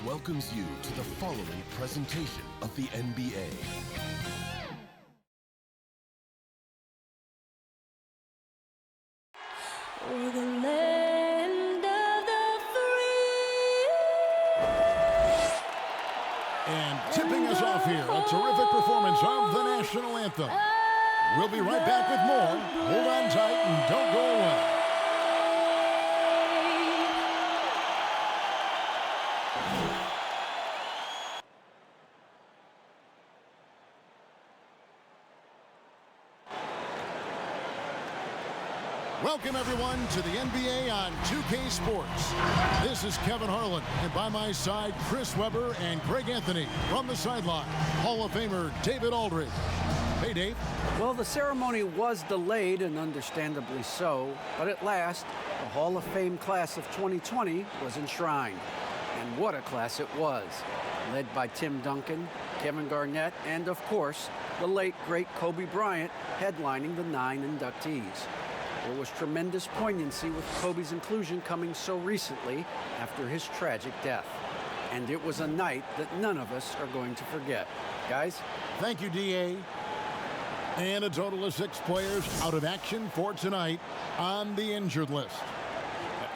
welcomes you to the following presentation of the NBA. For the land of the free. And tipping us off here, a terrific performance of the national anthem. We'll be right back with more. Hold on tight and don't go away. Welcome, everyone, to the NBA on 2K Sports. This is Kevin Harlan, and by my side, Chris Webber and Greg Anthony. From the sideline, Hall of Famer David Aldridge. Hey, Dave. Well, the ceremony was delayed, and understandably so, but at last, the Hall of Fame class of 2020 was enshrined. And what a class it was. Led by Tim Duncan, Kevin Garnett, and, of course, the late, great Kobe Bryant headlining the 9 inductees. There was tremendous poignancy with Kobe's inclusion coming so recently after his tragic death. And it was a night that none of us are going to forget. Guys? Thank you, D.A. And a total of 6 players out of action for tonight on the injured list.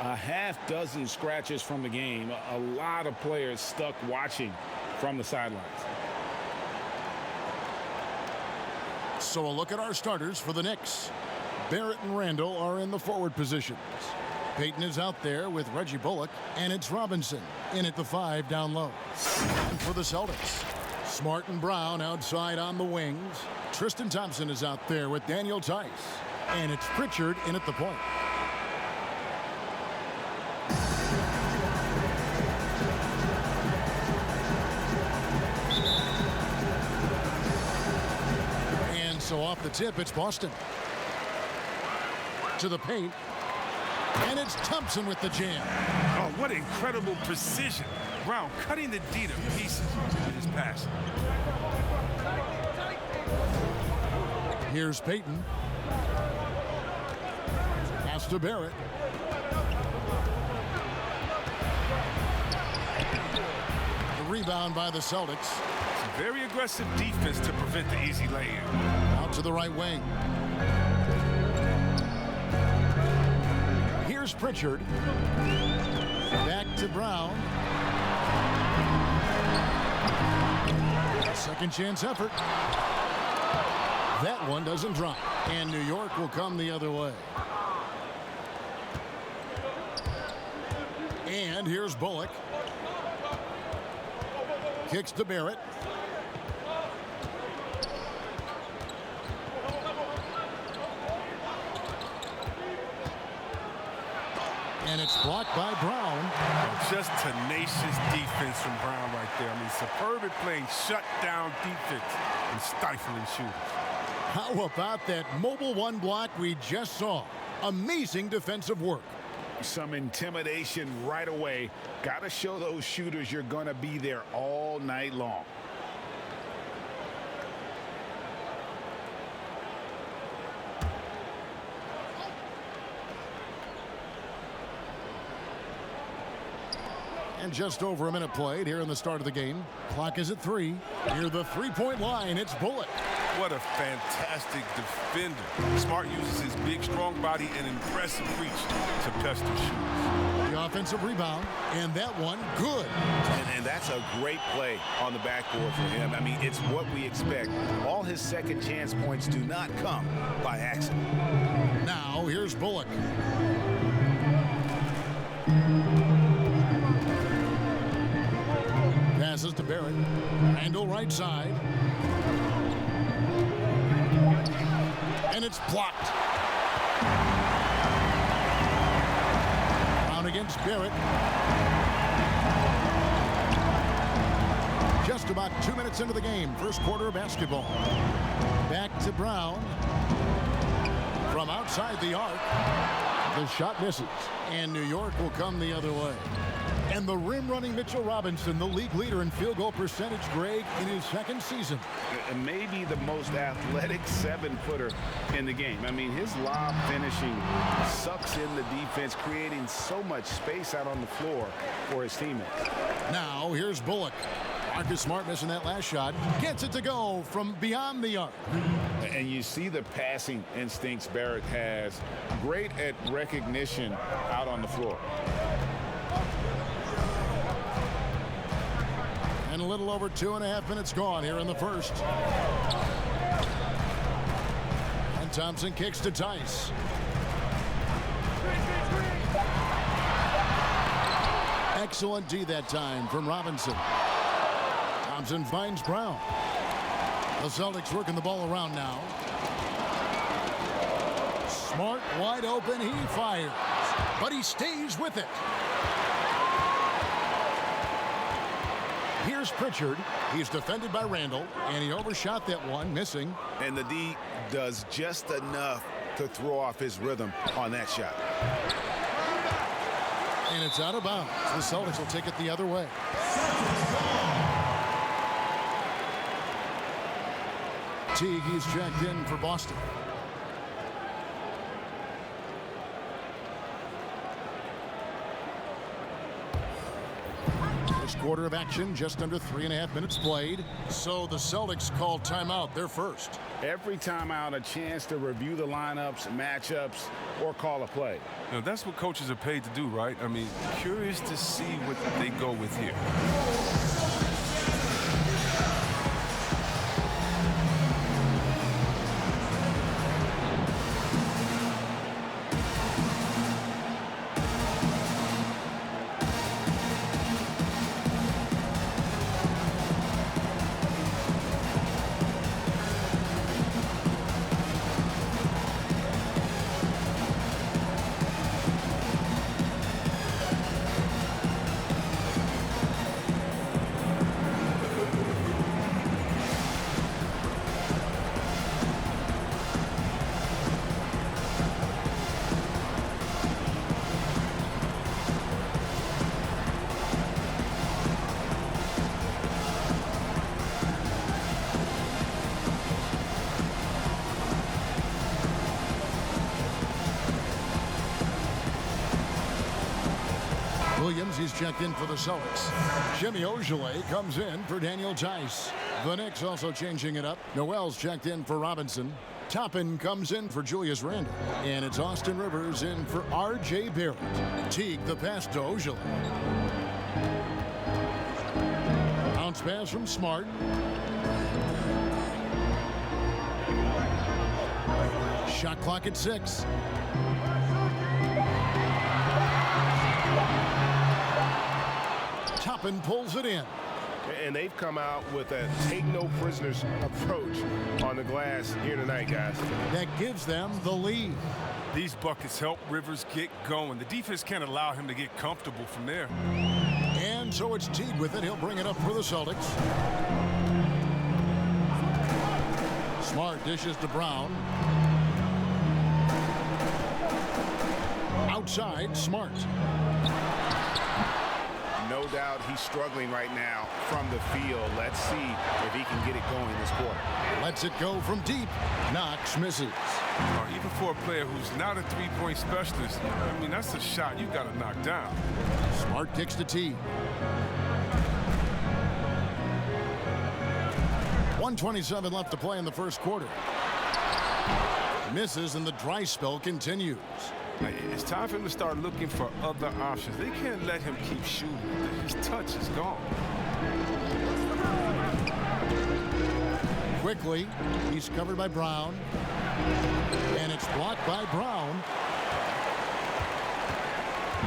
A half dozen scratches from the game. A lot of players stuck watching from the sidelines. So a look at our starters for the Knicks. Barrett and Randall are in the forward positions. Payton is out there with Reggie Bullock, and it's Robinson in at the 5 down low. And for the Celtics, Smart and Brown outside on the wings. Tristan Thompson is out there with Daniel Tice, and it's Pritchard in at the point. And so off the tip, it's Boston. To the paint, and it's Thompson with the jam. Oh, what incredible precision. Brown cutting the D to pieces in his pass. Here's Payton. Pass to Barrett. The rebound by the Celtics. Very aggressive defense to prevent the easy lay-in. Out to the right wing. Here's Pritchard. Back to Brown. Second chance effort. That one doesn't drop. And New York will come the other way. And here's Bullock. Kicks to Barrett. And it's blocked by Brown. Just tenacious defense from Brown right there. I mean, superb at playing shutdown defense and stifling shooters. How about that mobile one block we just saw? Amazing defensive work. Some intimidation right away. Got to show those shooters you're going to be there all night long. And just over a minute played here in the start of the game. Clock is at 3. Near the three-point line, it's Bullock. What a fantastic defender. Smart uses his big, strong body and impressive reach to pester shooters. The offensive rebound, and that one good. And that's a great play on the backboard for him. I mean, it's what we expect. All his second chance points do not come by accident. Now, here's Bullock. Passes to Barrett. Randall right side. And it's blocked. Brown against Barrett. Just about 2 minutes into the game. First quarter of basketball. Back to Brown. From outside the arc. The shot misses. And New York will come the other way. And the rim-running Mitchell Robinson, the league leader in field goal percentage, Greg, in his second season. And maybe the most athletic 7-footer in the game. I mean, his lob finishing sucks in the defense, creating so much space out on the floor for his teammates. Now here's Bullock. Marcus Smart missing that last shot. Gets it to go from beyond the arc. And you see the passing instincts Barrett has. Great at recognition out on the floor. And a little over 2.5 minutes gone here in the first. And Thompson kicks to Tice. Excellent D that time from Robinson. Thompson finds Brown. The Celtics working the ball around now. Smart wide open. He fires. But he stays with it. Here's Pritchard. He's defended by Randall. And he overshot that one, missing. And the D does just enough to throw off his rhythm on that shot. And it's out of bounds. The Celtics will take it the other way. Teague, he's checked in for Boston. First quarter of action, just under 3.5 minutes played. So the Celtics call timeout, their first. Every timeout, a chance to review the lineups, matchups, or call a play. Now, that's what coaches are paid to do, right? I mean, curious to see what they go with here. Williams, he's checked in for the Celtics. Jimmy Ogilvy comes in for Daniel Tice. The Knicks also changing it up. Noel's checked in for Robinson. Toppin comes in for Julius Randle. And it's Austin Rivers in for R.J. Barrett. Teague the pass to Ogilvy. Bounce pass from Smart. Shot clock at 6. Toppin pulls it in. And they've come out with a take no prisoners approach on the glass here tonight, guys. That gives them the lead. These buckets help Rivers get going. The defense can't allow him to get comfortable from there. And so it's Teague with it. He'll bring it up for the Celtics. Smart dishes to Brown. Outside, Smart. No doubt he's struggling right now from the field. Let's see if he can get it going this quarter. Lets it go from deep. Knox misses. Even for a player who's not a three-point specialist, I mean, that's a shot you got to knock down. Smart kicks to Teague. 1:27 left to play in the first quarter. Misses and the dry spell continues. It's time for him to start looking for other options. They can't let him keep shooting. His touch is gone. Quickly, he's covered by Brown. And it's blocked by Brown.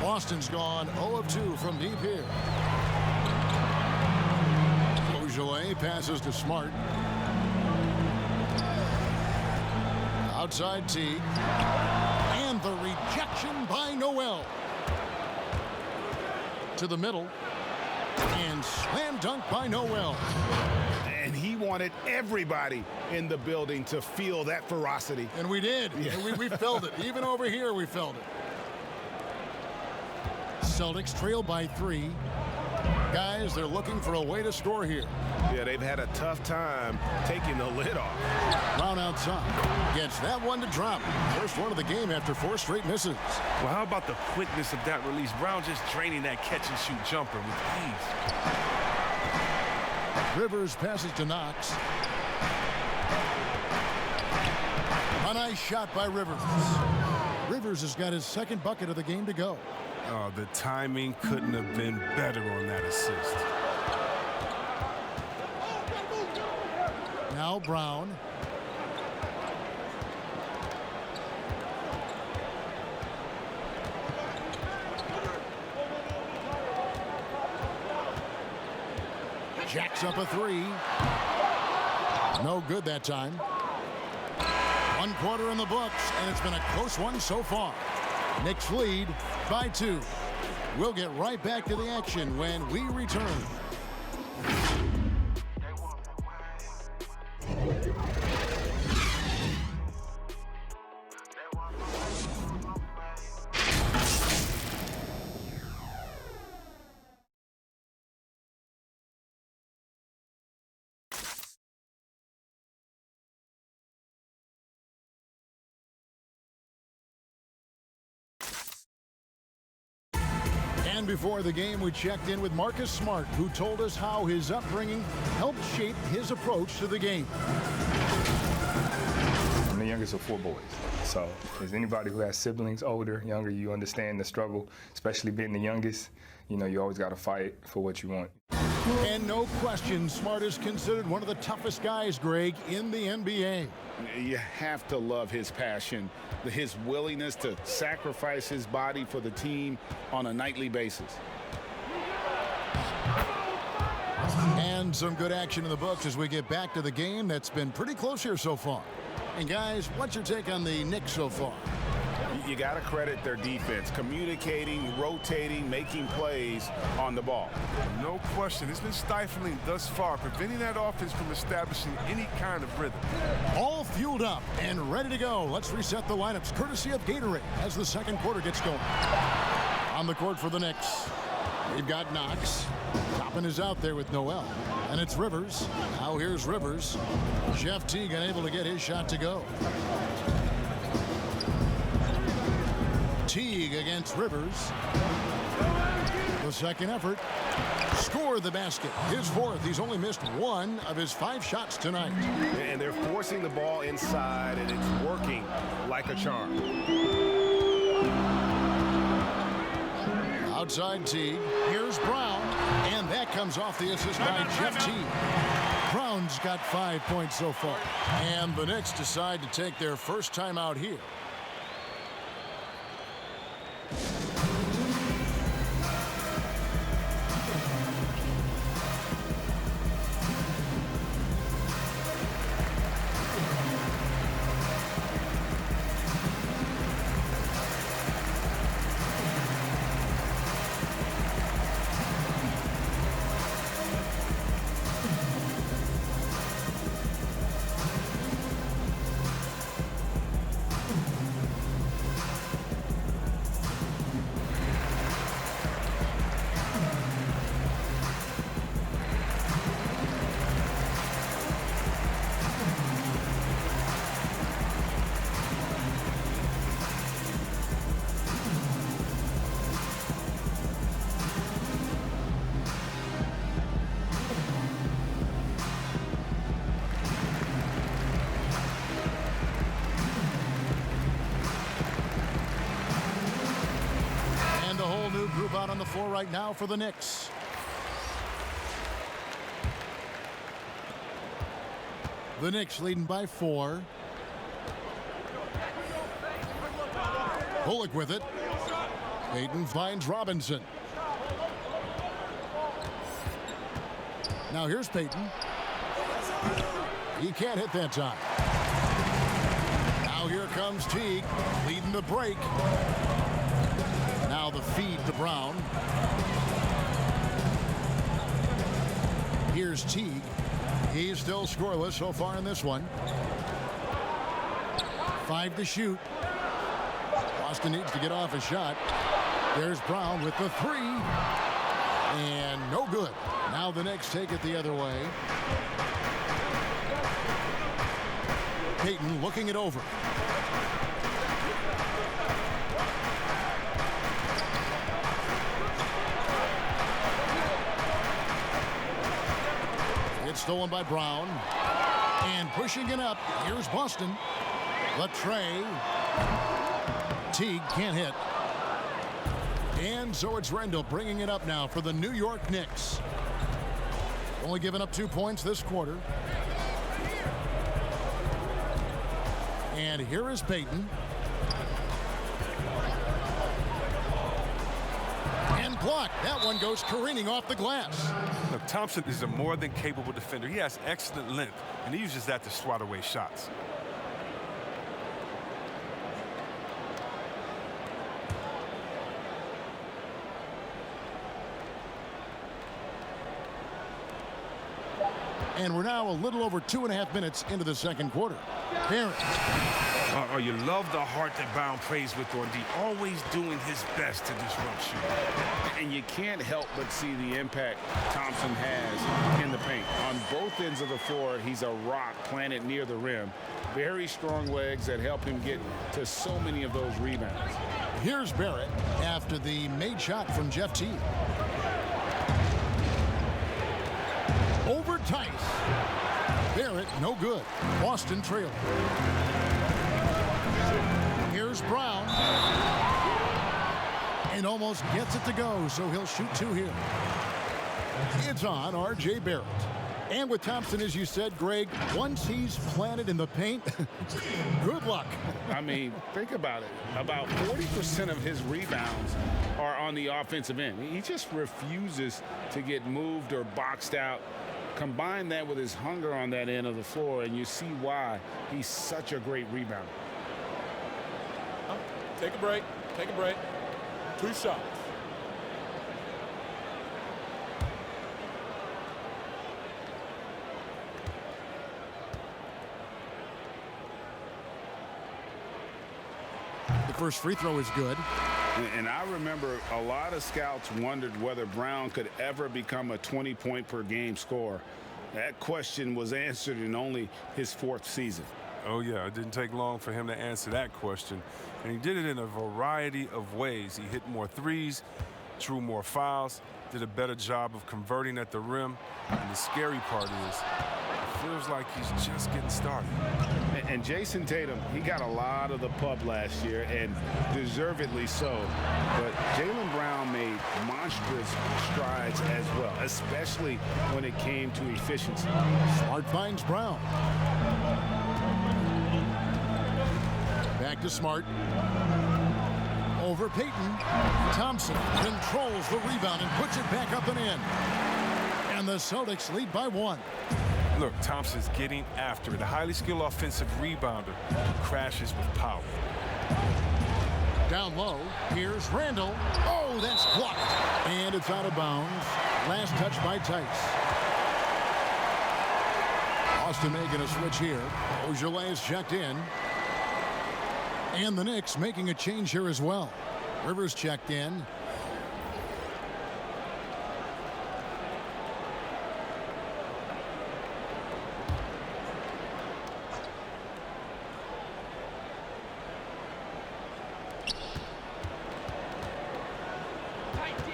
Boston's gone 0 of 2 from deep here. Ogilvy passes to Smart. Outside Teague. And the rejection by Noel. To the middle. And slam dunk by Noel. And he wanted everybody in the building to feel that ferocity. And we did. Yeah. And we felt it. Even over here, we felt it. Celtics trail by 3. Guys, as they're looking for a way to score here. Yeah, they've had a tough time taking the lid off. Brown outside. Gets that one to drop. First one of the game after 4 straight misses. Well, how about the quickness of that release? Brown just draining that catch-and-shoot jumper with ease. Rivers passes to Knox. A nice shot by Rivers. Rivers has got his second bucket of the game to go. Oh, the timing couldn't have been better on that assist. Now Brown. Jacks up a 3. No good that time. 1 quarter in the books, and it's been a close one so far. Knicks lead by 2. We'll get right back to the action when we return. And before the game, we checked in with Marcus Smart, who told us how his upbringing helped shape his approach to the game. I'm the youngest of 4 boys. So if there's anybody who has siblings, older, younger, you understand the struggle, especially being the youngest. You know, you always got to fight for what you want. And no question, Smart is considered one of the toughest guys, Greg, in the NBA. You have to love his passion, his willingness to sacrifice his body for the team on a nightly basis. And some good action in the books as we get back to the game that's been pretty close here so far. And guys, what's your take on the Knicks so far? You got to credit their defense, communicating, rotating, making plays on the ball. No question. It's been stifling thus far, preventing that offense from establishing any kind of rhythm. All fueled up and ready to go. Let's reset the lineups courtesy of Gatorade as the second quarter gets going. On the court for the Knicks, we've got Knox. Toppin is out there with Noel. And it's Rivers. Now here's Rivers. Jeff Teague unable to get his shot to go. Teague against Rivers. The second effort. Scored the basket. His 4th. He's only missed 1 of his 5 shots tonight. And they're forcing the ball inside, and it's working like a charm. Outside Teague. Here's Brown. And that comes off the assist by Jeff Teague. Brown's got 5 points so far. And the Knicks decide to take their first time out here. Group out on the floor right now for the Knicks. The Knicks leading by 4. Bullock with it. Payton finds Robinson. Now here's Payton. He can't hit that time. Now here comes Teague leading the break. Now the feed to Brown. Here's Teague. He's still scoreless so far in this one. 5 to shoot. Boston needs to get off a shot. There's Brown with the 3. And no good. Now the Knicks take it the other way. Tatum looking it over. It's stolen by Brown. And pushing it up, here's Boston. The tray. Teague can't hit. And so it's Randle bringing it up now for the New York Knicks. Only giving up 2 points this quarter. And here is Payton. And blocked. That one goes careening off the glass. Look, Thompson is a more than capable defender. He has excellent length, and he uses that to swat away shots. And we're now a little over 2.5 minutes into the second quarter. Barrett. Oh, you love the heart that Brown plays with on D, always doing his best to disrupt shooting. And you can't help but see the impact Thompson has in the paint. On both ends of the floor, he's a rock planted near the rim. Very strong legs that help him get to so many of those rebounds. Here's Barrett after the made shot from Jeff Teague. Over Tice. Barrett, no good. Boston trailing. Here's Brown. And almost gets it to go, so he'll shoot 2 here. It's on R.J. Barrett. And with Thompson, as you said, Greg, once he's planted in the paint, good luck. I mean, think about it. About 40% of his rebounds are on the offensive end. He just refuses to get moved or boxed out. Combine that with his hunger on that end of the floor, and you see why he's such a great rebounder. Take a break. Take a break. 2 shots. The first free throw is good. And I remember a lot of scouts wondered whether Brown could ever become a 20-point-per-game scorer. That question was answered in only his 4th season. Oh, yeah, it didn't take long for him to answer that question. And he did it in a variety of ways. He hit more threes, drew more fouls, did a better job of converting at the rim. And the scary part is, it feels like he's just getting started. And Jayson Tatum, he got a lot of the pub last year, and deservedly so. But Jaylen Brown made monstrous strides as well, especially when it came to efficiency. Smart finds Brown. Back to Smart. Over Payton. Thompson controls the rebound and puts it back up and in. And the Celtics lead by 1. Look, Thompson's getting after it. A highly skilled offensive rebounder who crashes with power. Down low, here's Randle. Oh, that's blocked. And it's out of bounds. Last touch by Tice. Boston making a switch here. Ojeleye is checked in. And the Knicks making a change here as well. Rivers checked in.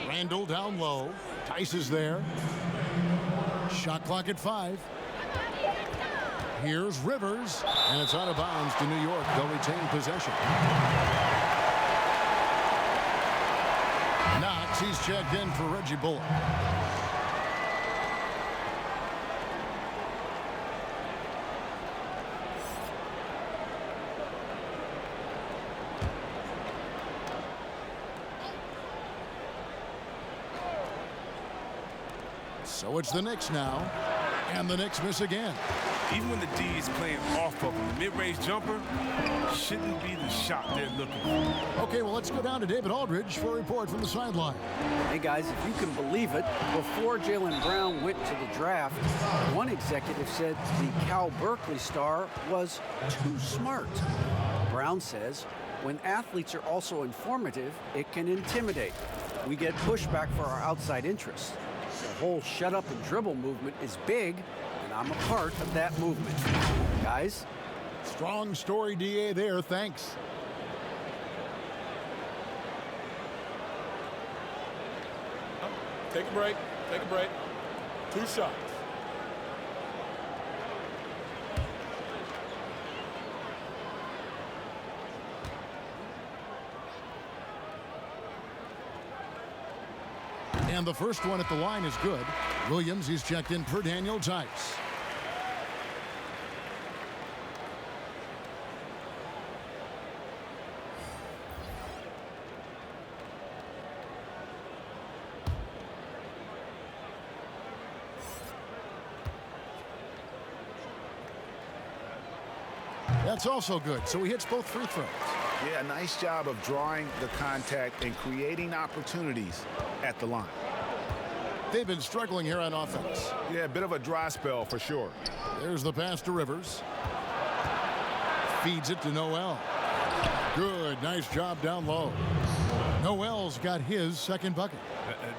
Randle down low. Tice is there. Shot clock at 5. Here's Rivers, and it's out of bounds to New York. They'll retain possession. Knox, he's checked in for Reggie Bullock. So it's the Knicks now, and the Knicks miss again. Even when the D is playing off of him, the mid-range jumper shouldn't be the shot they're looking for. Okay, well, let's go down to David Aldridge for a report from the sideline. Hey, guys, if you can believe it, before Jaylen Brown went to the draft, one executive said the Cal Berkeley star was too smart. Brown says when athletes are also informative, it can intimidate. we get pushback for our outside interests. The whole shut up and dribble movement is big, and I'm a part of that movement. Guys? Strong story, DA, there. Thanks. Take a break. Take a break. 2 shots. And the first one at the line is good. Williams, he's checked in per Daniel Tice. That's also good, so he hits both free throws. Yeah, nice job of drawing the contact and creating opportunities at the line. They've been struggling here on offense. Yeah, a bit of a dry spell for sure. There's the pass to Rivers. Feeds it to Noel. Good, nice job down low. Noel's got his second bucket.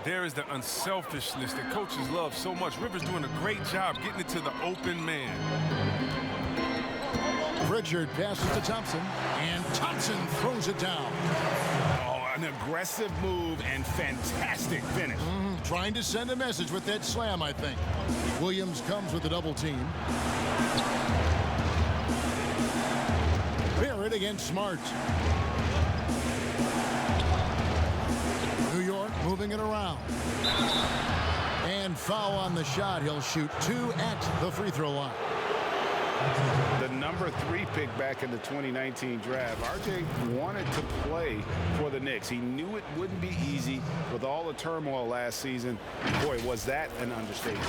There is the unselfishness that coaches love so much. Rivers doing a great job getting it to the open man. Pritchard passes to Thompson, and Thompson throws it down. Oh, an aggressive move and fantastic finish. Trying to send a message with that slam, I think. Williams comes with a double team. Barrett against Smart. New York moving it around. And foul on the shot. He'll shoot 2 at the free throw line. The number 3 pick back in the 2019 draft, RJ wanted to play for the Knicks. He knew it wouldn't be easy with all the turmoil last season. Boy, was that an understatement.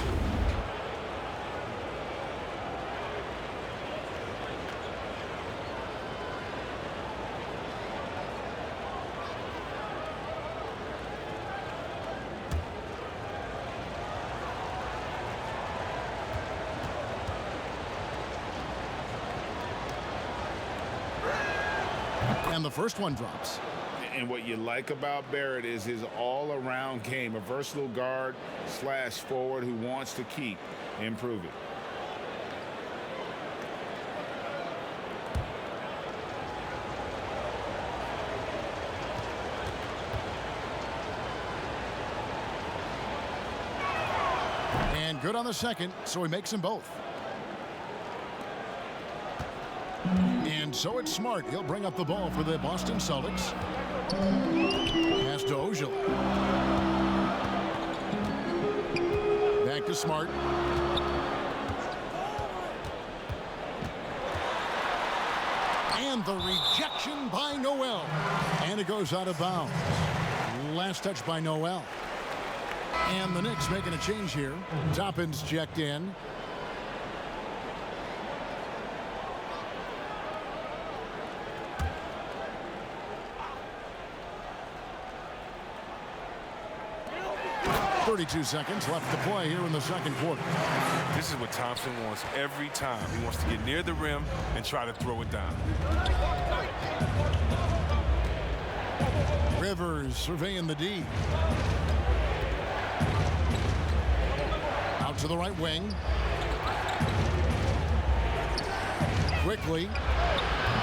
And the first one drops. And what you like about Barrett is his all-around game, a versatile guard / forward who wants to keep improving. And good on the second, so he makes them both. And so it's Smart. He'll bring up the ball for the Boston Celtics. Pass to Ojala. Back to Smart. And the rejection by Noel. And it goes out of bounds. Last touch by Noel. And the Knicks making a change here. Toppin's checked in. .32 seconds left to play here in the second quarter. This is what Thompson wants every time. He wants to get near the rim and try to throw it down. Rivers surveying the D. Out to the right wing. Quickly.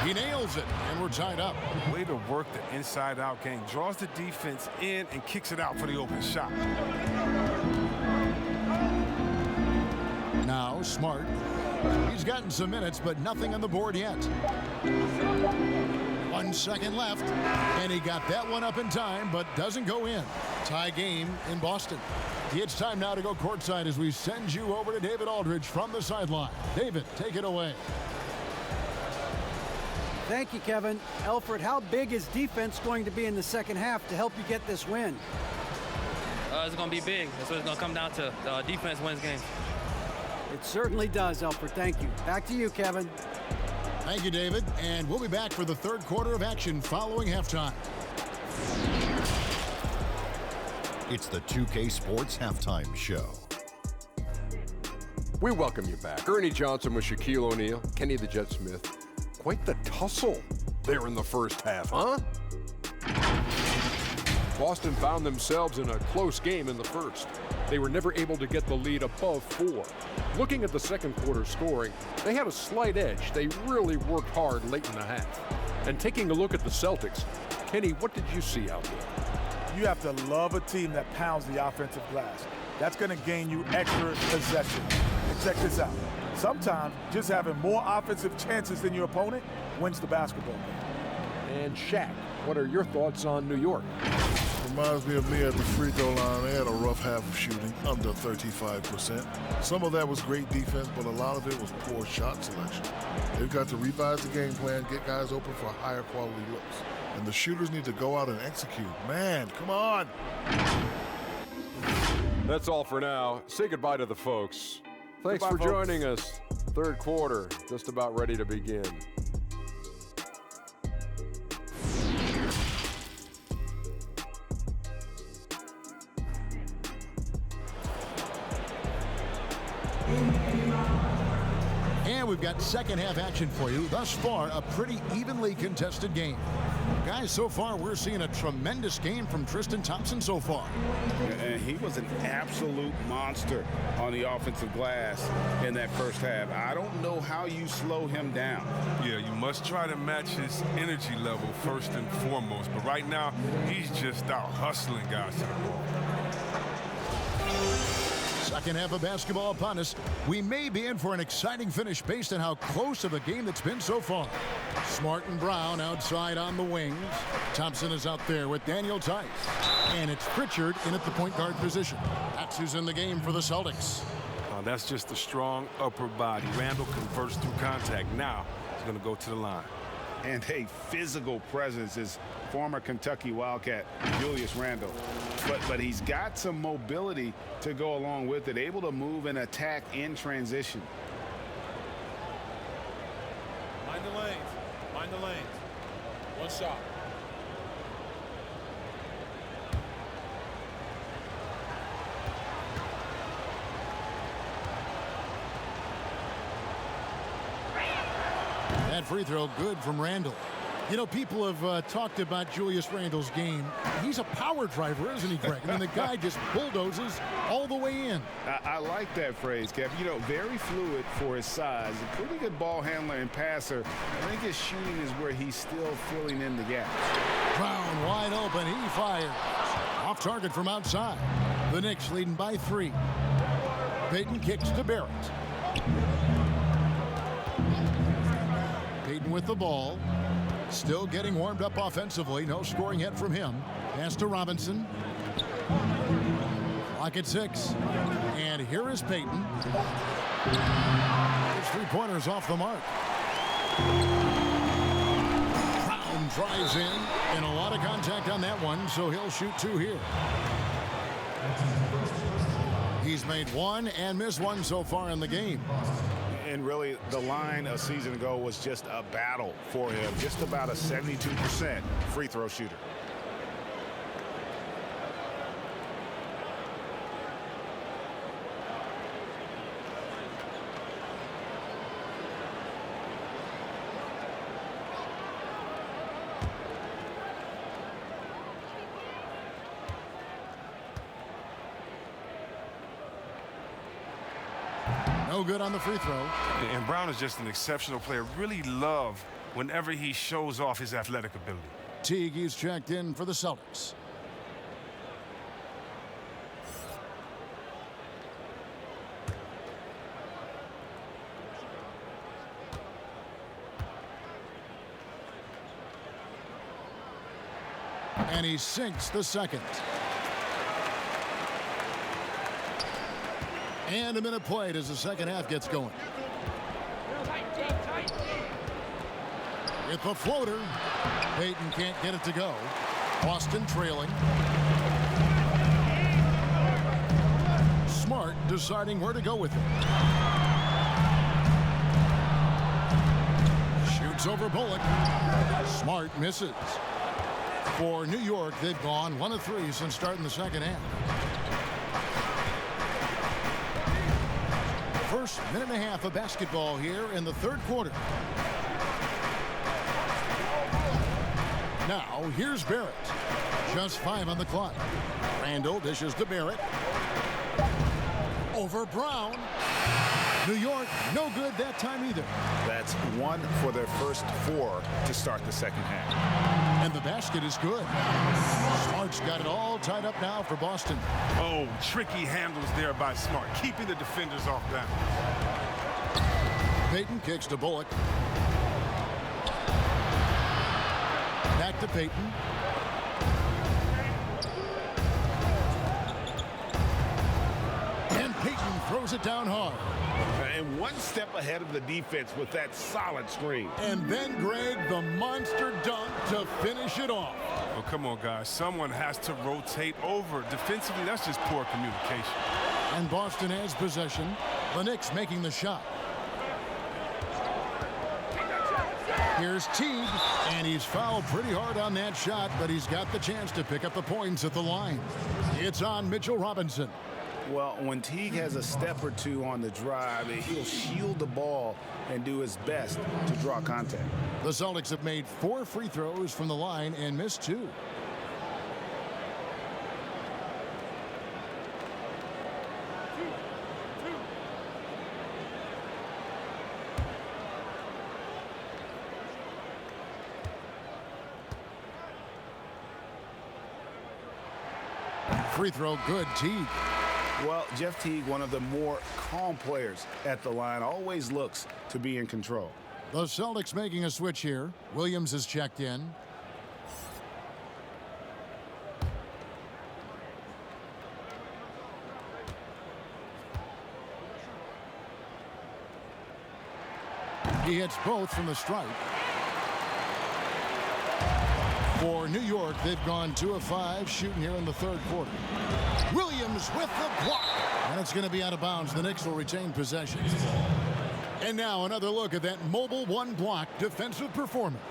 He nails it, and we're tied up. Way to work the inside-out game. Draws the defense in and kicks it out for the open shot. Now, Smart. He's gotten some minutes, but nothing on the board yet. 1 second left, and he got that one up in time, but doesn't go in. Tie game in Boston. It's time now to go courtside as we send you over to David Aldridge from the sideline. David, take it away. Thank you, Kevin. Alfred, how big is defense going to be in the second half to help you get this win? It's going to be big. That's what it's going to come down to. Defense wins games. It certainly does, Alfred. Thank you. Back to you, Kevin. Thank you, David. And we'll be back for the third quarter of action following halftime. It's the 2K Sports Halftime Show. We welcome you back. Ernie Johnson with Shaquille O'Neal, Kenny the Jet Smith. Quite the tussle there in the first half, huh? Boston found themselves in a close game in the first. They were never able to get the lead above 4. Looking at the second quarter scoring, they had a slight edge. They really worked hard late in the half. And taking a look at the Celtics, Kenny, what did you see out there? You have to love a team that pounds the offensive glass. That's going to gain you extra possession. And check this out. Sometimes just having more offensive chances than your opponent wins the basketball game. And Shaq, what are your thoughts on New York? Reminds me of me at the free throw line. They had a rough half of shooting, under 35%. Some of that was great defense, but a lot of it was poor shot selection. They've got to revise the game plan, get guys open for higher quality looks. And the shooters need to go out and execute. Man, come on. That's all for now. Say goodbye to the folks. Thanks for joining us. Third quarter, just about ready to begin. And we've got second half action for you. Thus far, a pretty evenly contested game. Guys, so far we're seeing a tremendous game from Tristan Thompson so far. And he was an absolute monster on the offensive glass in that first half. I don't know how you slow him down. Yeah, you must try to match his energy level first and foremost. But right now, he's just out hustling guys to the ball. Second half of basketball upon us. We may be in for an exciting finish based on how close of a game that's been so far. Smart and Brown outside on the wings. Thompson is out there with Daniel Tice. And it's Pritchard in at the point guard position. That's who's in the game for the Celtics. That's just a strong upper body. Randle converts through contact. Now he's going to go to the line. And a physical presence is former Kentucky Wildcat Julius Randle. But he's got some mobility to go along with it, able to move and attack in transition. Mind the lanes. Mind the lanes. One shot. That free throw good from Randle. You know, people have talked about Julius Randle's game. He's a power driver, isn't he, Greg? I mean, the guy just bulldozes all the way in. I like that phrase, Kev. You know, very fluid for his size. A pretty good ball handler and passer. I think his shooting is where he's still filling in the gap. Brown wide open. He fires. Off target from outside. The Knicks leading by 3. Payton kicks to Barrett. Payton with the ball. Still getting warmed up offensively. No scoring yet from him. Pass to Robinson. Clock at 6. And here is Payton. His three-pointers off the mark. Brown drives in. And a lot of contact on that one, so he'll shoot 2 here. He's made 1 and missed 1 so far in the game. And really, the line a season ago was just a battle for him. Just about a 72% free throw shooter. No good on the free throw. And Brown is just an exceptional player. Really love whenever he shows off his athletic ability. Teague is checked in for the Celtics. And he sinks the second. And a minute played as the second half gets going. With the floater, Payton can't get it to go. Boston trailing. Smart deciding where to go with it. Shoots over Bullock. Smart misses. For New York, they've gone 1 of 3 since starting the second half. First minute and a half of basketball here in the third quarter. Now, here's Barrett. Just 5 on the clock. Randall dishes to Barrett. Over Brown. New York, no good that time either. That's 1 for their first 4 to start the second half. And the basket is good. Smart's got it all tied up now for Boston. Oh, tricky handles there by Smart, keeping the defenders off that. Payton kicks to Bullock. Back to Payton. And Payton throws it down hard. And one step ahead of the defense with that solid screen. And then Greg, the monster dunk to finish it off. Oh, come on, guys. Someone has to rotate over. Defensively, that's just poor communication. And Boston has possession. The Knicks making the shot. Here's Teague, and he's fouled pretty hard on that shot, but he's got the chance to pick up the points at the line. It's on Mitchell Robinson. Well, when Teague has a step or two on the drive, he'll shield the ball and do his best to draw contact. The Celtics have made 4 free throws from the line and missed 2. Free throw good, Teague. Well, Jeff Teague, one of the more calm players at the line, always looks to be in control. The Celtics making a switch here. Williams is checked in. He hits both from the stripe. For New York, they've gone 2 of 5 shooting here in the third quarter. Williams with the block. And it's going to be out of bounds. The Knicks will retain possession. And now another look at that mobile 1-block defensive performance.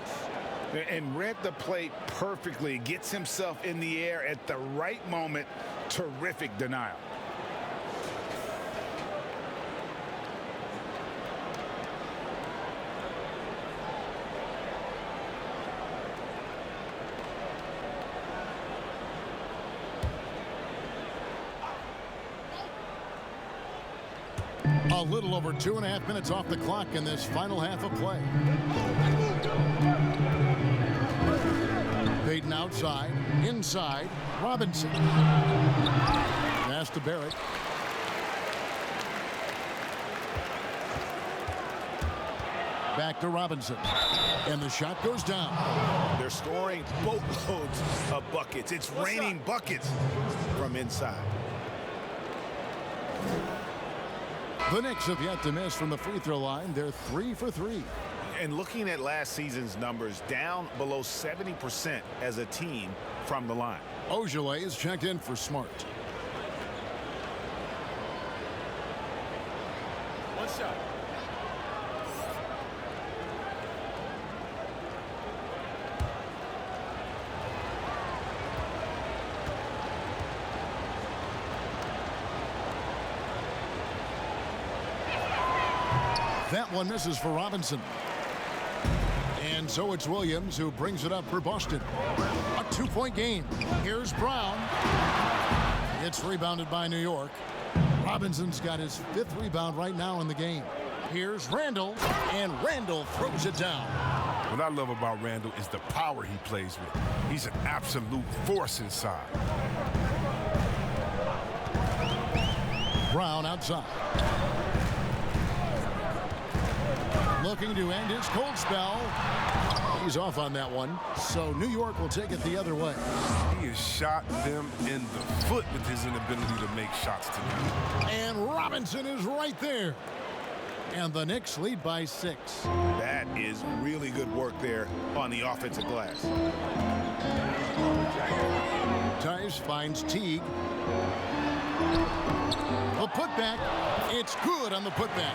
And read the play perfectly. Gets himself in the air at the right moment. Terrific denial. A little over 2.5 minutes off the clock in this final half of play. Payton outside, inside, Robinson. Pass to Barrett. Back to Robinson. And the shot goes down. They're scoring boatloads of buckets. It's raining buckets from inside. The Knicks have yet to miss from the free throw line. They're 3 for 3. And looking at last season's numbers, down below 70% as a team from the line. Ojale is checked in for Smart. One shot. That one misses for Robinson. And so it's Williams who brings it up for Boston. A 2-point game. Here's Brown. It's rebounded by New York. Robinson's got his 5th rebound right now in the game. Here's Randall, and Randall throws it down. What I love about Randall is the power he plays with. He's an absolute force inside. Brown outside. Looking to end his cold spell. He's off on that one. So New York will take it the other way. He has shot them in the foot with his inability to make shots tonight. And Robinson is right there. And the Knicks lead by 6. That is really good work there on the offensive glass. Tice finds Teague. A putback. It's good on the putback.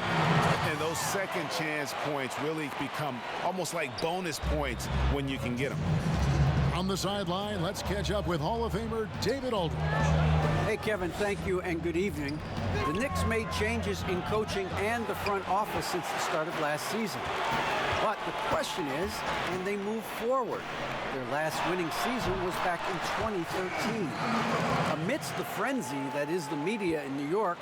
And those second chance points really become almost like bonus points when you can get them. On the sideline, let's catch up with Hall of Famer David Aldridge. Hey, Kevin, thank you and good evening. The Knicks made changes in coaching and the front office since the start of last season. But the question is, can they move forward? Their last winning season was back in 2013. Amidst the frenzy that is the media in New York,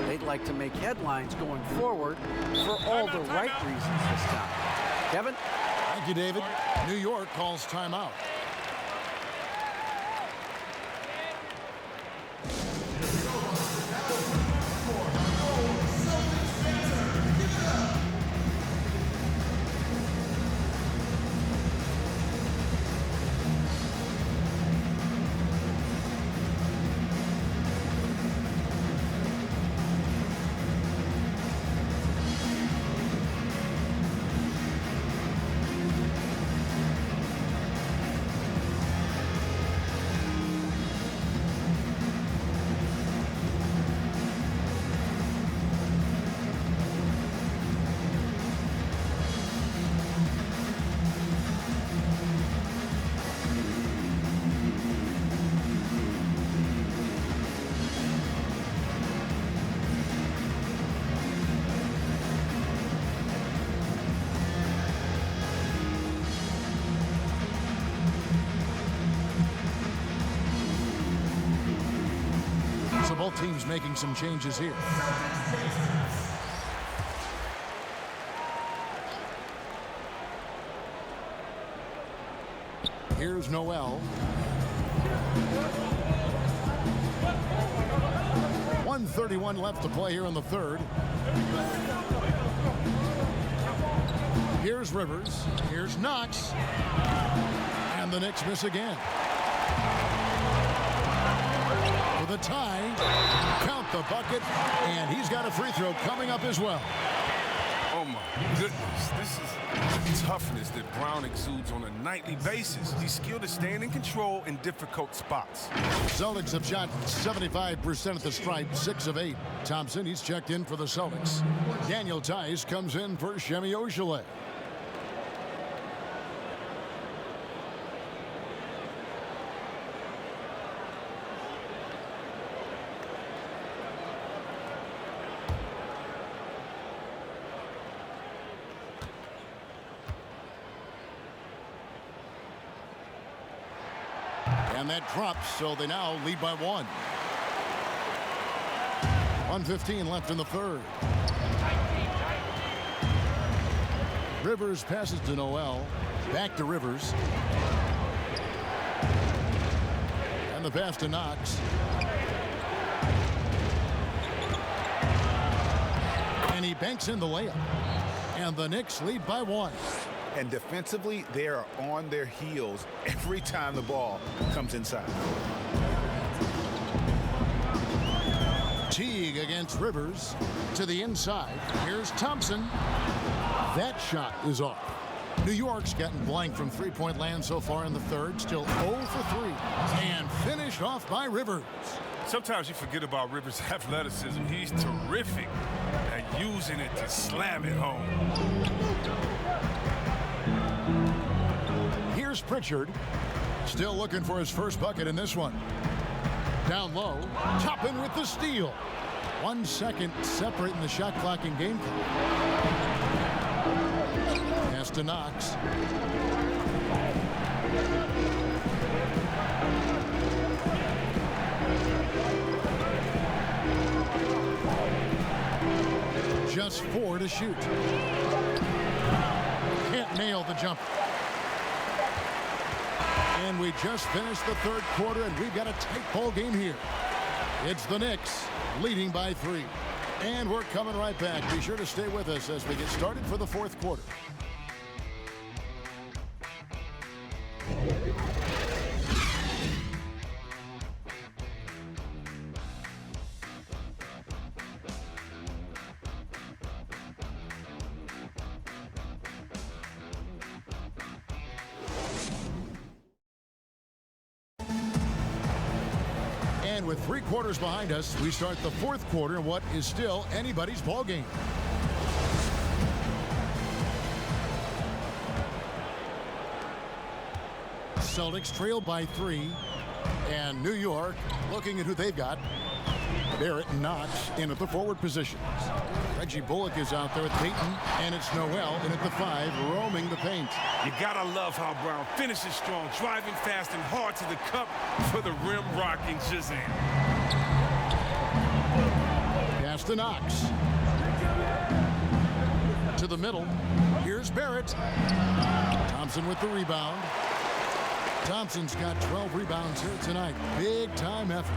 they'd like to make headlines going forward for all the right reasons this time. Kevin? Thank you, David. New York calls timeout. So both teams making some changes here. Here's Noel. 1:31 left to play here in the third. Here's Rivers. Here's Knox. And the Knicks miss again. For the tie, count the bucket, and he's got a free throw coming up as well. Oh my goodness, this is the toughness that Brown exudes on a nightly basis. He's skilled at staying in control in difficult spots. Celtics have shot 75% at the stripe, 6 of 8. Thompson, he's checked in for the Celtics. Daniel Tice comes in for Shemi Oshale. And that drops, so they now lead by 1. 1:15 left in the third. Rivers passes to Noel. Back to Rivers. And the pass to Knox. And he banks in the layup. And the Knicks lead by 1. And defensively, they are on their heels every time the ball comes inside. Teague against Rivers to the inside. Here's Thompson. That shot is off. New York's gotten blank from three-point land so far in the third. Still 0 for 3. And finished off by Rivers. Sometimes you forget about Rivers' athleticism. He's terrific at using it to slam it home. Here's Pritchard. Still looking for his first bucket in this one. Down low. Toppin with the steal. 1 second separating the shot clock and game clock. Pass to Knox. Just 4 to shoot. Can't nail the jumper. And we just finished the third quarter, and we've got a tight ball game here. It's the Knicks leading by 3. And we're coming right back. Be sure to stay with us as we get started for the fourth quarter. And with 3 quarters behind us, we start the fourth quarter in what is still anybody's ball game. Celtics trail by 3, and New York looking at who they've got. Barrett and Knox in at the forward positions. Reggie Bullock is out there with Payton, and it's Noel in at the 5, roaming the paint. You gotta love how Brown finishes strong, driving fast and hard to the cup for the rim-rocking Shazam. Pass to Knox. To the middle. Here's Barrett. Thompson with the rebound. Thompson's got 12 rebounds here tonight. Big time effort.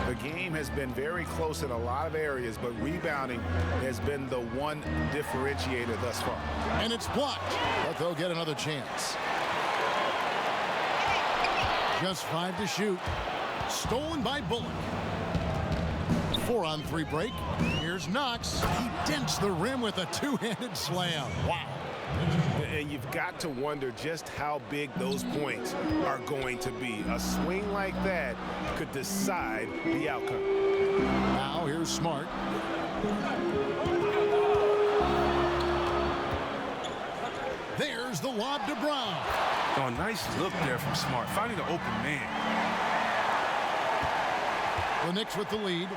The game has been very close in a lot of areas, but rebounding has been the one differentiator thus far. And it's blocked, but they'll get another chance. Just 5 to shoot. Stolen by Bullock. 4-on-3 break. Here's Knox. He dents the rim with a two-handed slam. Wow. And you've got to wonder just how big those points are going to be. A swing like that could decide the outcome. Now here's Smart. There's the lob to Brown. Oh, nice look there from Smart, finding the open man. The Knicks with the lead.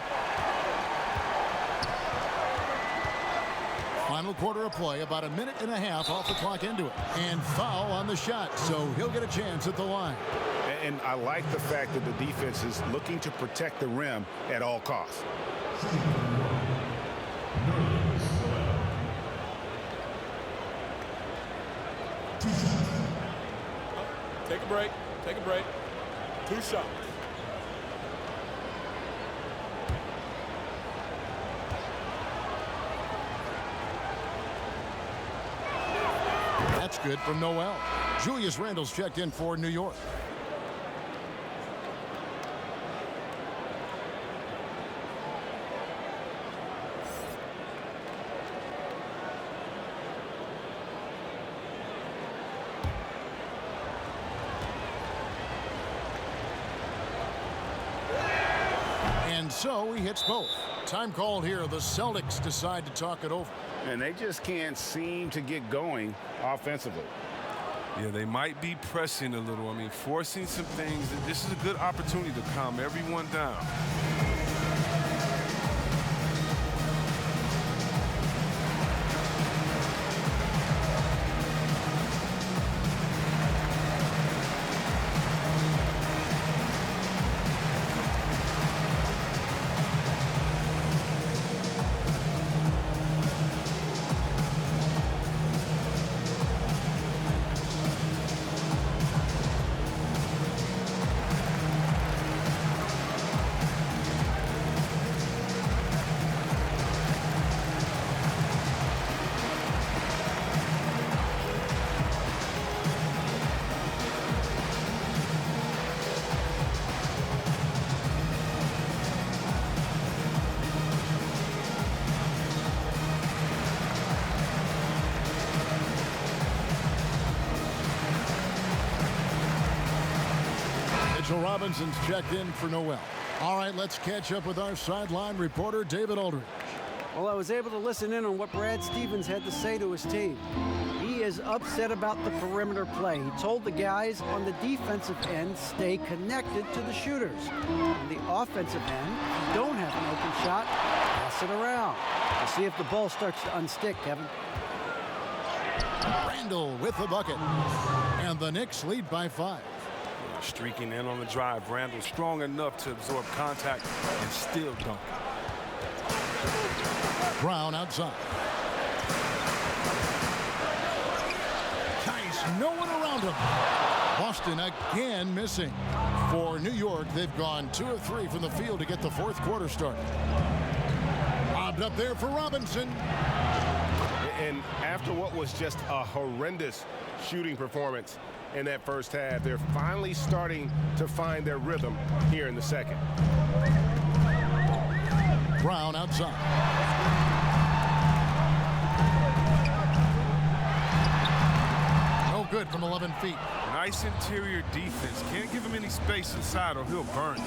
Final quarter of play, about a minute and a half off the clock into it. And foul on the shot, so he'll get a chance at the line. And I like the fact that the defense is looking to protect the rim at all costs. Take a break. Take a break. 2 shots. That's good from Noel. Julius Randle's checked in for New York. And so he hits both. Time called here. The Celtics decide to talk it over. And they just can't seem to get going offensively. Yeah, they might be pressing a little. I mean, forcing some things. This is a good opportunity to calm everyone down. Robinson's checked in for Noel. All right, let's catch up with our sideline reporter, David Aldridge. Well, I was able to listen in on what Brad Stevens had to say to his team. He is upset about the perimeter play. He told the guys on the defensive end, stay connected to the shooters. On the offensive end, if you don't have an open shot, pass it around. We'll see if the ball starts to unstick, Kevin. Randle with the bucket. And the Knicks lead by 5. Streaking in on the drive. Randle strong enough to absorb contact and still dunk. Brown outside. Nice, no one around him. Boston again missing. For New York, they've gone 2 of 3 from the field to get the fourth quarter started. Lobbed up there for Robinson. And after what was just a horrendous shooting performance in that first half, they're finally starting to find their rhythm here in the second. Brown outside. No good from 11 feet. Nice interior defense. Can't give him any space inside or he'll burn.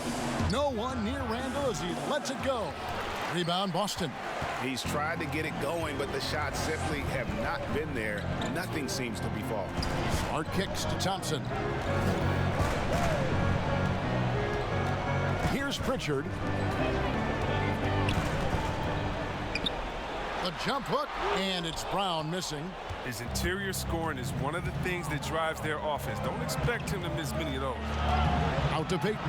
No one near Randle as he lets it go. Rebound Boston. He's tried to get it going, but the shots simply have not been there. Nothing seems to be falling. Smart kicks to Thompson. Here's Pritchard. The jump hook, and it's Brown missing. His interior scoring is one of the things that drives their offense. Don't expect him to miss many of those. Out to Payton.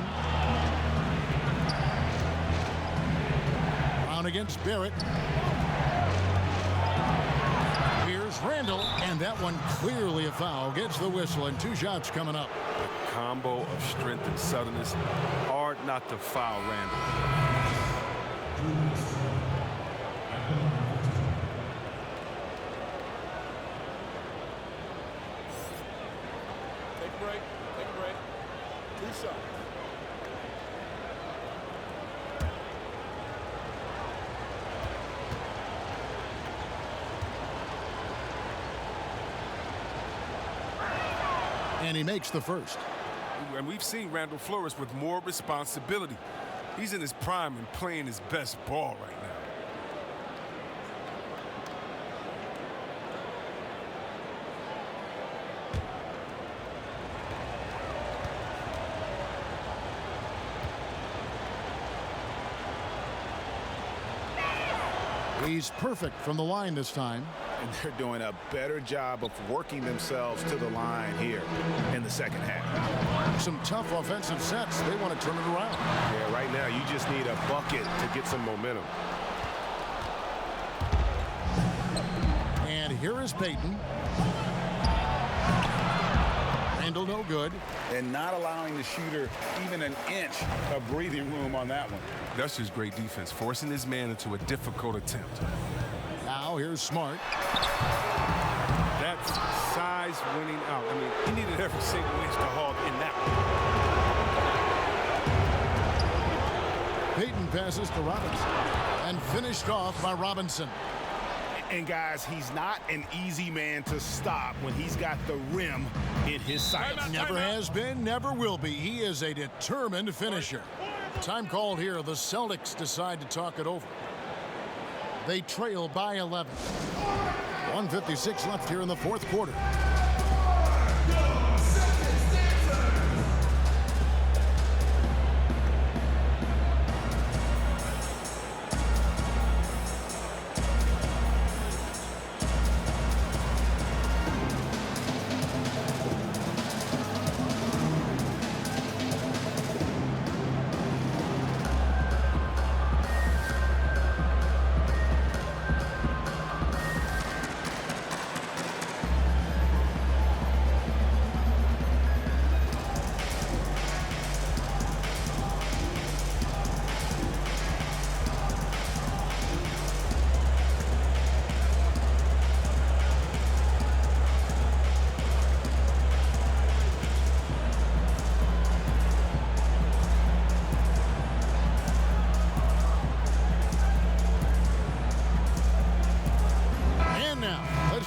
Brown against Barrett. Here's Randall, and that one clearly a foul. Gets the whistle, and 2 shots coming up. A combo of strength and suddenness. Hard not to foul Randall. Take a break. Take a break. 2 shots. And he makes the first. And we've seen Randall flourish with more responsibility. He's in his prime and playing his best ball right now. He's perfect from the line this time. And they're doing a better job of working themselves to the line here in the second half. Some tough offensive sets. They want to turn it around. Yeah, right now you just need a bucket to get some momentum. And here is Payton. Randall no good. And not allowing the shooter even an inch of breathing room on that one. That's just great defense, forcing his man into a difficult attempt. Now here's Smart. That's size winning out. I mean, he needed every single inch to haul in that one. Payton passes to Robinson. And finished off by Robinson. And guys, he's not an easy man to stop when he's got the rim in his sights. Never has been, never will be. He is a determined finisher. Time called here. The Celtics decide to talk it over. They trail by 11. 1:56 left here in the fourth quarter.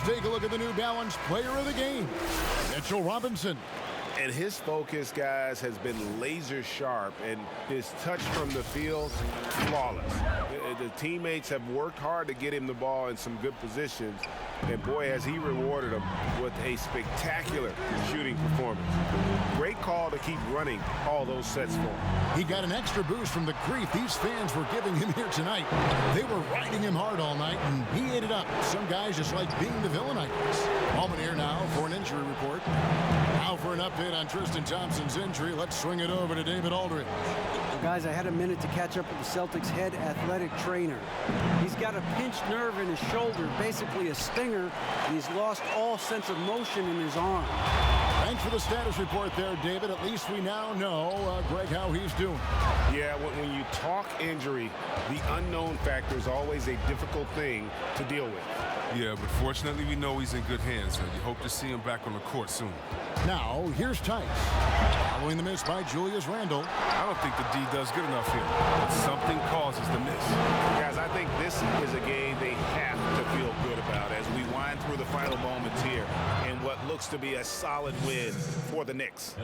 Take a look at the New Balance player of the game, Mitchell Robinson. And his focus, guys, has been laser sharp, and his touch from the field, flawless. The teammates have worked hard to get him the ball in some good positions, and boy, has he rewarded them with a spectacular shooting performance. Great call to keep running all those sets for him. He got an extra boost from the grief these fans were giving him here tonight. They were riding him hard all night, and he ate it up. Some guys just like being the villain, I guess. Ballman here now for an injury report. Now for an update on Tristan Thompson's injury. Let's swing it over to David Aldridge. Well, guys, I had a minute to catch up with the Celtics head athletic trainer. He's got a pinched nerve in his shoulder, basically a stinger, and he's lost all sense of motion in his arm. Thanks for the status report there, David. At least we now know, Greg, how he's doing. Yeah, when you talk injury, the unknown factor is always a difficult thing to deal with. Yeah, but fortunately we know he's in good hands, and you hope to see him back on the court soon. Now, here's Tice. Following the miss by Julius Randle. I don't think the D does good enough here, but something causes the miss. Guys, I think this is a game they have to feel good about as we wind through the final moments here in what looks to be a solid win for the Knicks.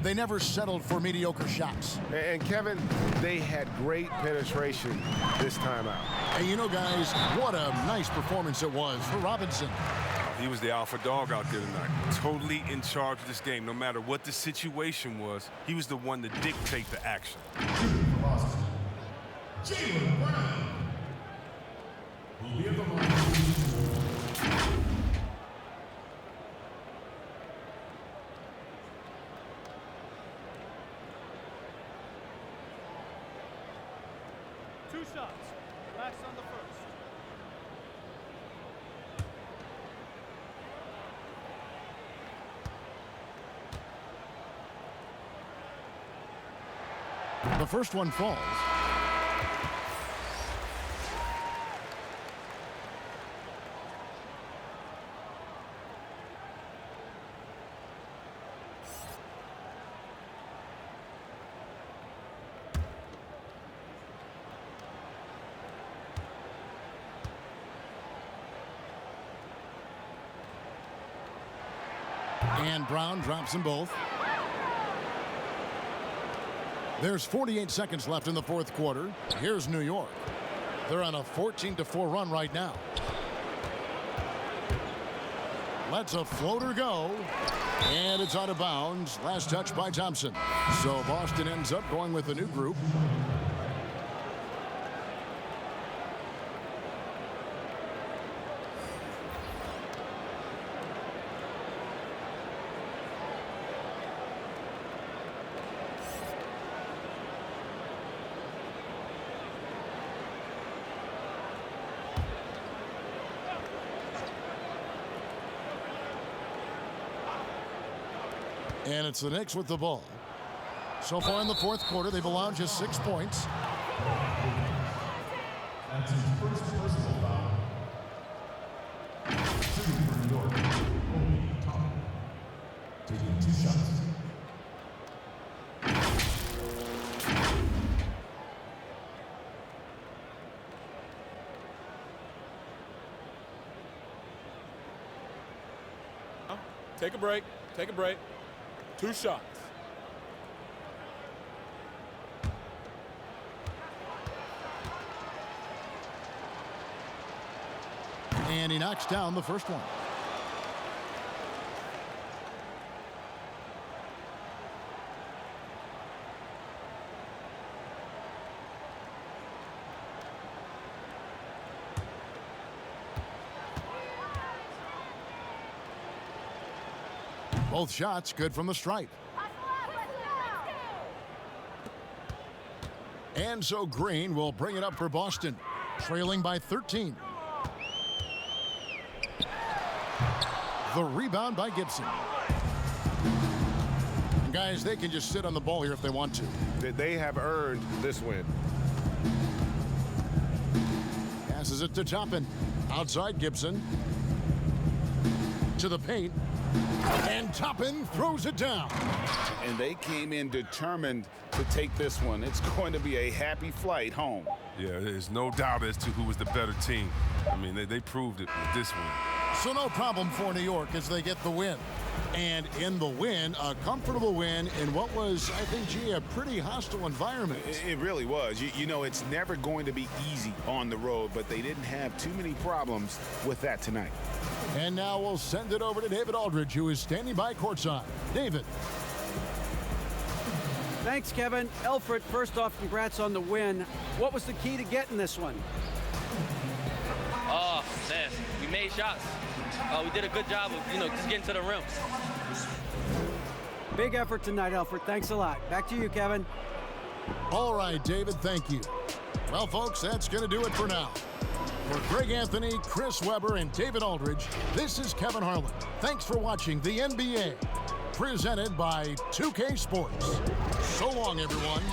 They never settled for mediocre shots. And Kevin, they had great penetration this time out. And you know, guys, what a nice performance it was for Robinson. He was the alpha dog out there tonight, totally in charge of this game. No matter what the situation was, he was the one to dictate the action. Jaylen Brown will be at the line. shots. Relax on the first. The first one falls. And Brown drops them both. There's 48 seconds left in the fourth quarter. Here's New York. They're on a 14-4 run right now. Lets a floater go. And it's out of bounds. Last touch by Thompson. So Boston ends up going with a new group. And it's the Knicks with the ball. So far in the fourth quarter, they've allowed just 6 points. That's his first personal foul. Shooting for New York, Tom. Taking 2 shots. Take a break. Take a break. 2 shots. And he knocks down the first one. Both shots good from the stripe. And so Green will bring it up for Boston, trailing by 13. The rebound by Gibson. Guys, they can just sit on the ball here if they want to. They have earned this win. Passes it to Toppin. Outside Gibson. To the paint. And Toppin throws it down. And they came in determined to take this one. It's going to be a happy flight home. Yeah, there's no doubt as to who was the better team. I mean, they proved it with this one. So no problem for New York as they get the win. And in the win, a comfortable win in what was, I think, gee, a pretty hostile environment. It really was. You know, it's never going to be easy on the road, but they didn't have too many problems with that tonight. And now we'll send it over to David Aldridge, who is standing by courtside. David. Thanks, Kevin. Elfrid, first off, congrats on the win. What was the key to getting this one? Oh, man, we made shots. We did a good job of, just getting to the rim. Big effort tonight, Elfrid. Thanks a lot. Back to you, Kevin. All right, David, thank you. Well, folks, that's going to do it for now. For Greg Anthony, Chris Webber, and David Aldridge, this is Kevin Harlan. Thanks for watching the NBA, presented by 2K Sports. So long, everyone.